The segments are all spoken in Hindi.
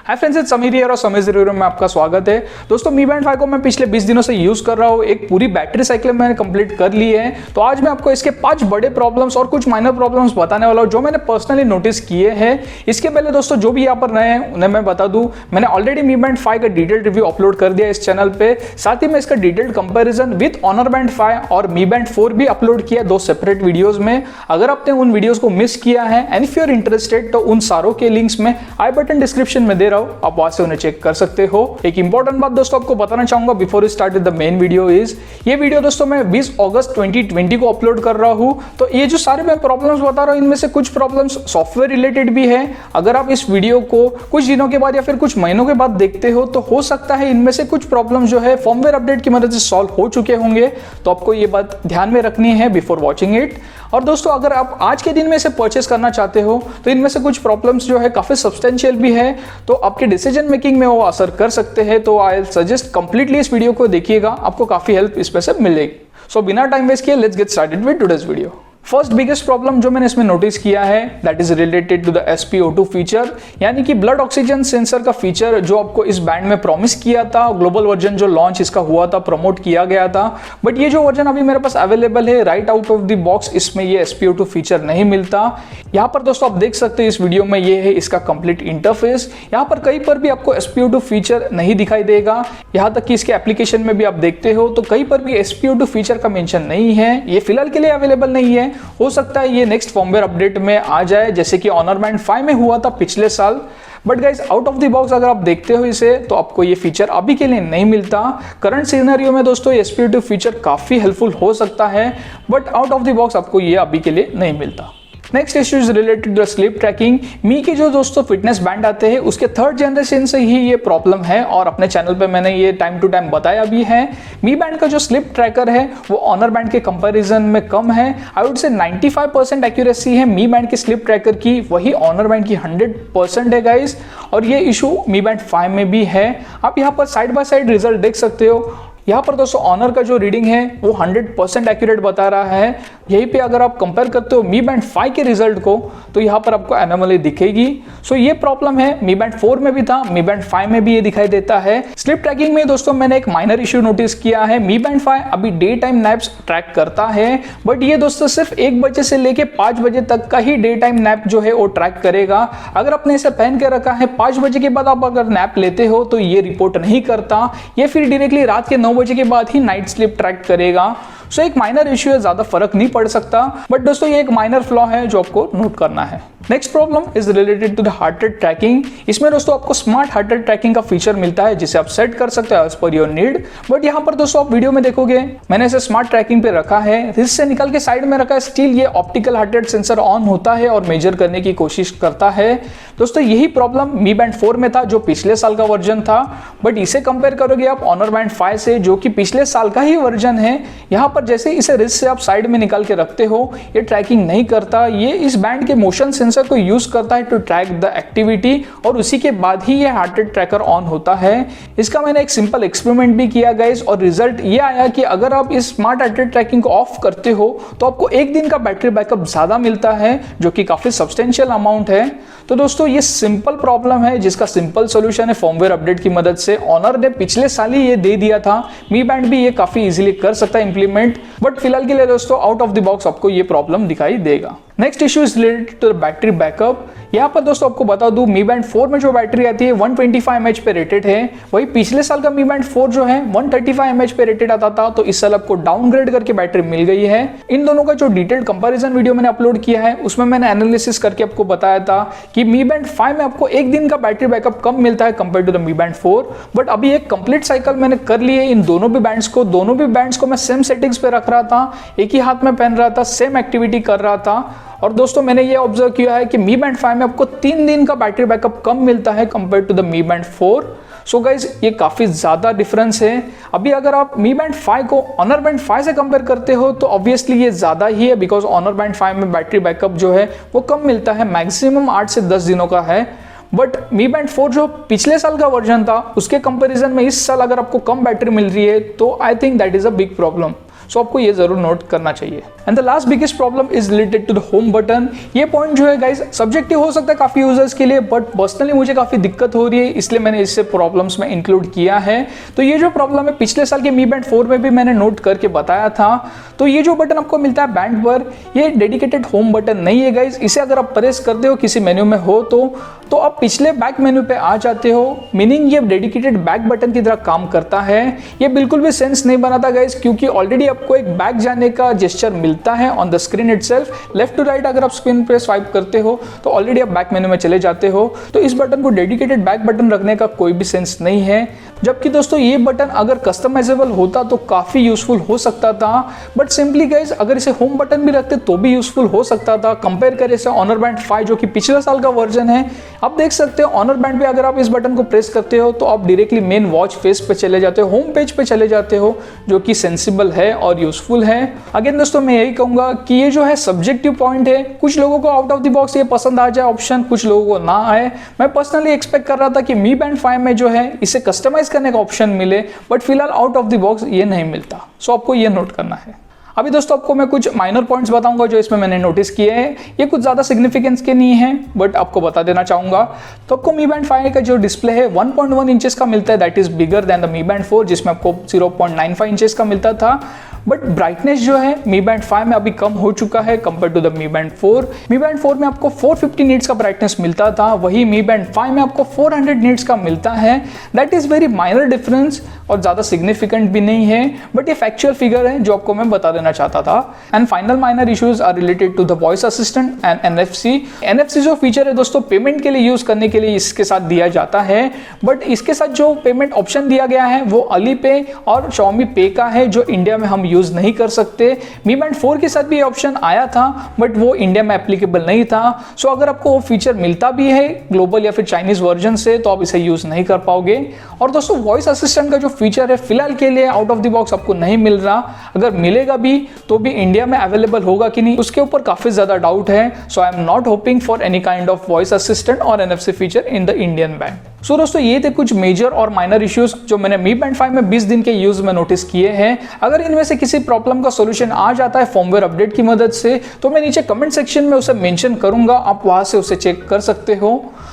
Hi friends, it's Sameer here और समीर रिव्यू में आपका स्वागत है। दोस्तों Mi Band 5 को मैं पिछले 20 दिनों से यूज कर रहा हूँ। एक पूरी बैटरी साइकिल मैंने कंप्लीट कर ली है। तो आज मैं आपको इसके 5 बड़े प्रॉब्लम्स और कुछ माइनर प्रॉब्लम्स बताने वाला हूँ जो मैंने पर्सनली नोटिस किए हैं। इसके पहले दोस्तों जो भी यहाँ पर नए हैं उन्हें मैं बता दूं, मैंने ऑलरेडी Mi Band 5 का डिटेल्ड रिव्यू अपलोड कर दिया इस चैनल पे। साथ ही मैं इसका detailed comparison with Honor Band 5 और Mi Band 4 भी अपलोड किया 2 सेपरेट वीडियोस में। अगर आपने उन वीडियोस को मिस किया है and if you are interested तो उन सारों के लिंक्स में आई बटन डिस्क्रिप्शन में दे रहा हूँ, आप वहां से उन्हें चेक कर सकते हो। एक इंपॉर्टेंट बात दोस्तों आपको बताना चाहूंगा before we start with the main video is, ये वीडियो दोस्तों मैं 20 अगस्त 2020 को अपलोड कर रहा हूं। तो ये जो सारे मैं प्रॉब्लम्स बता रहा हूं इनमें से कुछ प्रॉब्लम्स सॉफ्टवेयर रिलेटेड भी है। अगर आप इस वीडियो को कुछ दिनों के बाद या फिर कुछ महीनों के बाद देखते हो तो हो सकता है इनमें से कुछ प्रॉब्लम्स जो है फॉर्मवेयर अपडेट की मदद से सॉल्व हो चुके होंगे। तो आपको ये बात ध्यान में रखनी है बिफोर वॉचिंग इट। और दोस्तों अगर आप आज के दिन में इसे परचेस करना चाहते हो तो इनमें से कुछ प्रॉब्लम्स जो है काफी सब्सटेंशियल भी है, तो आपके डिसीजन मेकिंग में वो असर कर सकते हैं। तो आई सजेस्ट कंप्लीटली इस वीडियो को देखिएगा, आपको काफी हेल्प इसमें से मिलेगी। सो बिना टाइम वेस्ट किए let's get started with today's video. First biggest problem जो मैंने इसमें नोटिस किया है that is related to the SpO2 feature, यानी कि ब्लड ऑक्सीजन सेंसर का फीचर जो आपको इस बैंड में प्रॉमिस किया था। ग्लोबल वर्जन जो लॉन्च इसका हुआ था, प्रमोट किया गया था, बट ये जो वर्जन अभी मेरे पास अवेलेबल है right out of the box, इसमें ये SpO2 फीचर नहीं मिलता। यहाँ पर दोस्तों आप देख सकते हैं इस वीडियो में ये है इसका कंप्लीट इंटरफेस। यहाँ पर कहीं पर भी आपको SpO2 फीचर नहीं दिखाई देगा। यहाँ तक कि इसके एप्लीकेशन में भी आप देखते हो तो कहीं पर भी SpO2 फीचर का मेंशन नहीं है। ये फिलहाल के लिए अवेलेबल नहीं है, हो सकता है ये नेक्स्ट फॉर्मवेयर अपडेट में आ जाए जैसे कि Honor Band 5 में हुआ था पिछले साल। But guys out of the box अगर आप देखते हो इसे तो आपको ये फीचर अभी के लिए नहीं मिलता। करंट सिनेरियो में दोस्तों SpO2 फीचर काफी हेल्पफुल हो सकता है, but out of the box आपको ये अभी के लिए नहीं मिलता। Next issue is related to sleep tracking. Mi के जो दोस्तों फिटनेस बैंड आते हैं उसके 3rd जनरेशन से ही ये प्रॉब्लम है और अपने चैनल पे मैंने ये टाइम टू टाइम बताया भी है। मी बैंड का जो स्लिप ट्रैकर है वो Honor Band के कंपैरिजन में कम है। आई वुड से 95% एक्यूरेसी है मी बैंड के स्लिप ट्रैकर की, वही Honor Band की 100% है गाइस। और ये इशू Mi Band 5 में भी है। आप यहाँ पर साइड बाय साइड रिजल्ट देख सकते हो। यहाँ पर दोस्तों Honor का जो रीडिंग है वो 100% एक्यूरेट बता रहा है। यहीं पे अगर आप कंपेयर करते हो Mi Band 5 के रिजल्ट को तो यहाँ पर आपको एनोमली दिखेगी। सो ये प्रॉब्लम है, Mi Band 4 में भी था, Mi Band 5 में भी ये दिखाई देता है। स्लिप ट्रैकिंग में दोस्तों मैंने एक माइनर इश्यू नोटिस किया है। Mi Band 5 अभी डे टाइम नैप्स ट्रैक करता है, बट ये दोस्तों सिर्फ 1 बजे से लेके 5 बजे तक का ही डे टाइम नैप जो है वो ट्रैक करेगा। अगर आपने इसे पहन के रखा है 5 बजे के बाद आप अगर नैप लेते हो तो ये रिपोर्ट नहीं करता, ये फिर डायरेक्टली रात के 9 बजे के बाद ही नाइट स्लिप ट्रैक करेगा। सो एक माइनर इश्यू है, ज्यादा फर्क नहीं पड़ सकता, बट दोस्तों ये एक माइनर फ्लॉ है जो आपको नोट करना है। Next problem is related to the heart rate tracking. इसमें दोस्तों आपको स्मार्ट हार्ट रेट ट्रैकिंग का फीचर मिलता है जिसे आप सेट कर सकते हो as per your need. But यहाँ पर दोस्तों आप वीडियो में देखोगे मैंने इसे स्मार्ट ट्रैकिंग पे रखा है, रिस्ट से निकल के साइड में रखा है, स्टिल ये optical heart rate sensor on होता है और मेजर करने की कोशिश करता है। दोस्तों यही प्रॉब्लम Mi Band 4 में था जो पिछले साल का वर्जन था, बट इसे कंपेयर करोगे आप Honor Band 5 से जो कि पिछले साल का ही वर्जन है। यहाँ पर जैसे इसे रिस्ट से आप साइड में निकाल के रखते हो ये ट्रैकिंग नहीं करता, ये इस बैंड के मोशन सेंसर को यूज करता है टू ट्रैक द एक्टिविटी और उसी के बाद ही ये हार्ट रेट ट्रैकर ऑन होता है। इसका मैंने एक सिंपल एक्सपेरिमेंट भी किया गाइस और रिजल्ट ये आया कि अगर आप इस स्मार्ट हार्ट रेट ट्रैकिंग को ऑफ करते हो तो आपको 1 दिन का बैटरी बैकअप ज्यादा मिलता है जो कि काफी सब्सटेंशियल अमाउंट है। तो दोस्तों ये सिंपल प्रॉब्लम है जिसका सिंपल सोल्यूशन है फॉर्मवेयर अपडेट की मदद से। Honor ने पिछले साल ही ये दे दिया था, Mi Band भी ये काफी इजीली कर सकता है इंप्लीमेंट, बट फिलहाल के लिए दोस्तों आउट ऑफ द बॉक्स आपको ये प्रॉब्लम दिखाई देगा। Next issue is related to the battery backup. यहाँ पर दोस्तों आपको बता दूं Mi Band 4 में जो बैटरी आती है 125 mAh पे रेटेड है, वही पिछले साल का Mi Band 4 जो है 135 mAh पे रेटेड आता था, तो इस साल आपको डाउनग्रेड करके बैटरी मिल गई है। इन दोनों का जो डिटेल्ड कंपैरिजन वीडियो मैंने अपलोड किया है उसमें मैंने एनालिसिस करके आपको बताया था कि Mi Band 5 में आपको 1 दिन का बैटरी बैकअप कम मिलता है compare to the Mi Band 4। But अभी एक कंप्लीट साइकिल मैंने कर ली है इन दोनों भी बैंड्स को। दोनों भी बैंड्स को मैं सेम सेटिंग्स पे रख रहा था, एक ही हाथ में पहन रहा था, सेम एक्टिविटी कर रहा था। और दोस्तों मैंने ये ऑब्जर्व किया है कि Mi Band 5 में आपको 3 दिन का बैटरी बैकअप कम मिलता है compare to the Mi Band 4। So guys ये काफी ज्यादा डिफरेंस है। अभी अगर आप Mi Band 5 को Honor Band 5 से कंपेयर करते हो तो ऑब्वियसली ये ज्यादा ही है, बिकॉज Honor Band 5 में बैटरी बैकअप जो है वो कम मिलता है, मैक्सिमम 8 से 10 दिनों का है। बट Mi Band 4 जो पिछले साल का वर्जन था उसके कंपैरिजन में इस साल अगर आपको कम बैटरी मिल रही है तो I think that is a big problem. So आपको ये जरूर नोट करना चाहिए। And the last biggest problem is related to the home button. ये पॉइंट जो है गाइस सब्जेक्टिव हो सकता है काफी यूजर्स के लिए, बट पर्सनली मुझे काफी दिक्कत हो रही है, इसलिए मैंने इससे प्रॉब्लम्स में इंक्लूड किया है। तो ये जो प्रॉब्लम है पिछले साल के Mi Band 4 में भी मैंने नोट करके बताया था। तो ये जो बटन आपको मिलता है बैंड पर, ये डेडिकेटेड होम बटन नहीं है गाइस। इसे अगर आप प्रेस करते हो किसी मेन्यू में हो तो आप पिछले बैक मेन्यू पे आ जाते हो, मीनिंग ये डेडिकेटेड बैक बटन की तरह काम करता है। ये बिल्कुल भी सेंस नहीं बनाता गाइस, क्योंकि ऑलरेडी आपको एक बैक जाने का जेस्चर मिलता है on the screen itself. Left to right अगर आप स्क्रीन पे स्वाइप करते हो तो ऑलरेडी आप बैक मेन्यू में चले जाते हो। तो इस बटन को डेडिकेटेड बैक बटन रखने का कोई भी सेंस नहीं है। जबकि दोस्तों ये बटन अगर कस्टमाइजेबल होता तो काफी यूजफुल हो सकता था, बट सिंपली गाइस अगर इसे होम बटन भी रखते तो भी यूजफुल हो सकता था। कंपेयर करें इसे ऑनर बैंड 5 जो कि पिछले साल का वर्जन है। आप देख सकते हो ऑनर बैंड पे अगर आप इस बटन को प्रेस करते हो तो आप डायरेक्टली मेन वॉच फेस पे चले जाते हो, होम पेज पे चले जाते हो, जो कि सेंसिबल है और यूजफुल है। अगेन दोस्तों मैं यही कहूंगा कि ये जो है सब्जेक्टिव पॉइंट है। कुछ लोगों को आउट ऑफ द बॉक्स ये पसंद आ जाए ऑप्शन, कुछ लोगों को ना आए। मैं पर्सनली एक्सपेक्ट कर रहा था कि Mi Band 5 में जो है इसे कस्टमाइज करने का ऑप्शन मिले, बट फिलहाल आउट ऑफ द बॉक्स ये नहीं मिलता। सो आपको ये नोट करना है। अभी दोस्तों आपको मैं कुछ माइनर पॉइंट्स बताऊंगा जो इसमें मैंने नोटिस किए हैं। ये कुछ ज़्यादा सिग्निफिकेंस के नहीं है, बट आपको बता देना चाहूंगा। तो आपको Mi Band 5 का जो डिस्प्ले है 1.1 इंचेस का मिलता है, that is bigger than the Mi Band 4 जिसमें आपको 0.95 इंचेस का मिलता था। बट ब्राइटनेस जो है Mi Band 5 में अभी कम हो चुका है compare to the Mi Band 4। Mi Band 4 में आपको 450 नीट्स का ब्राइटनेस मिलता था, वही Mi Band 5 में आपको 400 नीट्स का मिलता है। That is very minor difference और ज़्यादा सिग्निफिकेंट भी नहीं है, बट ये फैक्चुअल फिगर है जो आपको मैं बता देना चाहता था। And final minor issues are related to the voice assistant and NFC जो फीचर है दोस्तों पेमेंट के लिए यूज करने के लिए इसके साथ दिया जाता है, बट इसके साथ जो पेमेंट ऑप्शन दिया गया है वो Alipay और Xiaomi Pay का है, जो इंडिया में हम यूज नहीं कर सकते। Mi Band 4 के साथ भी ऑप्शन आया था, बट वो इंडिया में एप्लीकेबल नहीं था। सो अगर आपको वो फीचर मिलता भी है ग्लोबल या फिर चाइनीज वर्जन से तो आप इसे यूज नहीं कर पाओगे। और दोस्तों वॉइस असिस्टेंट का जो फीचर है फिलहाल के लिए आउट ऑफ द बॉक्स आपको नहीं मिल रहा। अगर मिलेगा भी तो भी इंडिया में अवेलेबल होगा कि नहीं उसके ऊपर काफी ज्यादा डाउट है। So I am not hoping for any kind of voice assistant और NFC feature in the Indian band. So दोस्तों ये थे कुछ मेजर और माइनर इश्यूज जो मैंने Mi Band 5 में 20 दिन के यूज में नोटिस किए हैं। अगर इनमें से किसी प्रॉब्लम का सॉल्यूशन आ जाता है फॉर्मवेयर अपडेट की मदद से तो मैं नीचे कमेंट सेक्शन में उसे मेंशन करूंगा, आप वहां से उसे चेक कर सकते हो।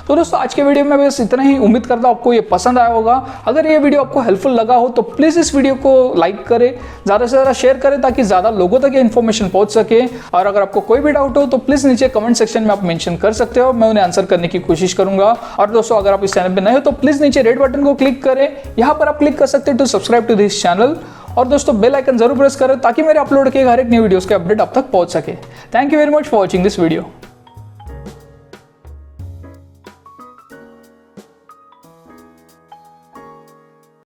तो दोस्तों आज के वीडियो में बस इतना ही। उम्मीद करता हूं आपको ये पसंद आया होगा। अगर ये वीडियो आपको हेल्पफुल लगा हो तो प्लीज इस वीडियो को लाइक करें, ज्यादा से ज्यादा शेयर करें ताकि ज्यादा लोगों तक ये इन्फॉर्मेशन पहुंच सके। और अगर आपको कोई भी डाउट हो तो प्लीज नीचे कमेंट सेक्शन में आप मेंशन कर सकते हो, मैं उन्हें आंसर करने की कोशिश करूंगा। और दोस्तों अगर आप इस चैनल पर नए हो तो प्लीज नीचे रेड बटन को क्लिक करें, यहां पर आप क्लिक कर सकते हैं to subscribe to this channel. और दोस्तों बेल आइकन जरूर प्रेस करें ताकि मेरे अपलोड किए हर एक न्यू वीडियोस के अपडेट आप तक पहुंच सके। Thank you very much for watching this video.